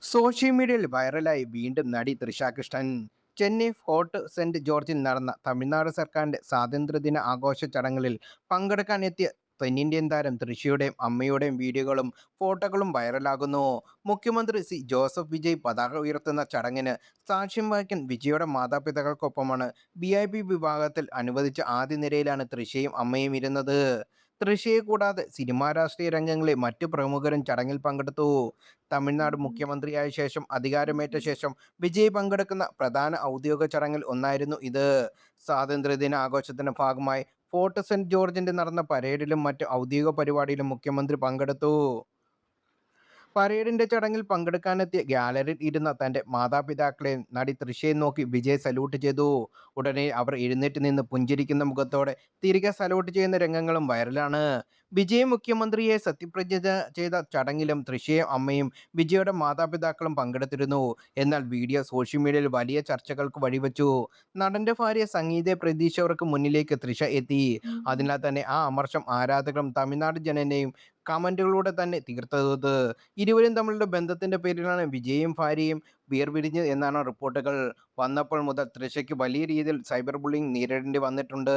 Social മീഡിയയിൽ വൈറലായി വീണ്ടും നടി തൃഷ കൃഷ്ണൻ. ചെന്നൈ ഫോർട്ട് സെന്റ് ജോർജിൽ നടന്ന തമിഴ്നാട് സർക്കാരിന്റെ സ്വാതന്ത്ര്യദിന ആഘോഷ ചടങ്ങുകളിൽ പങ്കെടുക്കാനെത്തിയ തെന്നിന്ത്യൻ താരം തൃഷയുടെയും അമ്മയുടെയും വീഡിയോകളും ഫോട്ടോകളും വൈറലാകുന്നു. മുഖ്യമന്ത്രി ജോസഫ് വിജയ് പതാക ഉയർത്തുന്ന ചടങ്ങിന് സാക്ഷ്യം വഹിക്കാൻ വിജയുടെ മാതാപിതാക്കൾക്കൊപ്പമാണ് VIP വിഭാഗത്തിൽ അനുവദിച്ച ആദ്യ നിരയിലാണ് തൃഷയും അമ്മയും ഇരുന്നത്. തൃഷയെ കൂടാതെ സിനിമാ രാഷ്ട്രീയ രംഗങ്ങളിലെ മറ്റു പ്രമുഖരും ചടങ്ങിൽ പങ്കെടുത്തു. തമിഴ്നാട് മുഖ്യമന്ത്രിയായ ശേഷം അധികാരമേറ്റ ശേഷം വിജയ് പങ്കെടുക്കുന്ന പ്രധാന ഔദ്യോഗിക ചടങ്ങിൽ ഒന്നായിരുന്നു ഇത്. സ്വാതന്ത്ര്യദിന ആഘോഷത്തിന്റെ ഭാഗമായി ഫോർട്ട് സെന്റ് ജോർജിന്റെ നടന്ന പരേഡിലും മറ്റ് ഔദ്യോഗിക പരിപാടിയിലും മുഖ്യമന്ത്രി പങ്കെടുത്തു. പരേഡിന്റെ ചടങ്ങിൽ പങ്കെടുക്കാനെത്തിയ ഗ്യാലറിയിൽ ഇരുന്ന തന്റെ മാതാപിതാക്കളെയും നടി തൃഷയെ നോക്കി വിജയ് സല്യൂട്ട് ചെയ്തു. ഉടനെ അവർ എഴുന്നേറ്റ് നിന്ന് പുഞ്ചിരിക്കുന്ന മുഖത്തോടെ തിരികെ സല്യൂട്ട് ചെയ്യുന്ന രംഗങ്ങളും വൈറലാണ്. വിജയ് മുഖ്യമന്ത്രിയെ സത്യപ്രതിജ്ഞ ചെയ്ത ചടങ്ങിലും തൃഷയും അമ്മയും വിജയുടെ മാതാപിതാക്കളും പങ്കെടുത്തിരുന്നു. എന്നാൽ വീഡിയോ സോഷ്യൽ മീഡിയയിൽ വലിയ ചർച്ചകൾക്ക് വഴിവെച്ചു. നടന്റെ ഭാര്യ സംഗീതയെ പ്രതീക്ഷിച്ചവർക്ക് മുന്നിലേക്ക് തൃഷ എത്തി. അതിനാൽ തന്നെ ആ അമർഷം ആരാധകരും തമിഴ്നാട് ജനനെയും കമന്റുകളിലൂടെ തന്നെ തീർത്തത്. ഇരുവരും തമ്മിലുള്ള ബന്ധത്തിന്റെ പേരിലാണ് വിജയും ഭാര്യയും വേർപിരിഞ്ഞത് എന്നാണ് റിപ്പോർട്ടുകൾ. വന്നപ്പോൾ മുതൽ തൃഷയ്ക്ക് വലിയ രീതിയിൽ സൈബർ ബുള്ളിങ് നേരിടേണ്ടി വന്നിട്ടുണ്ട്.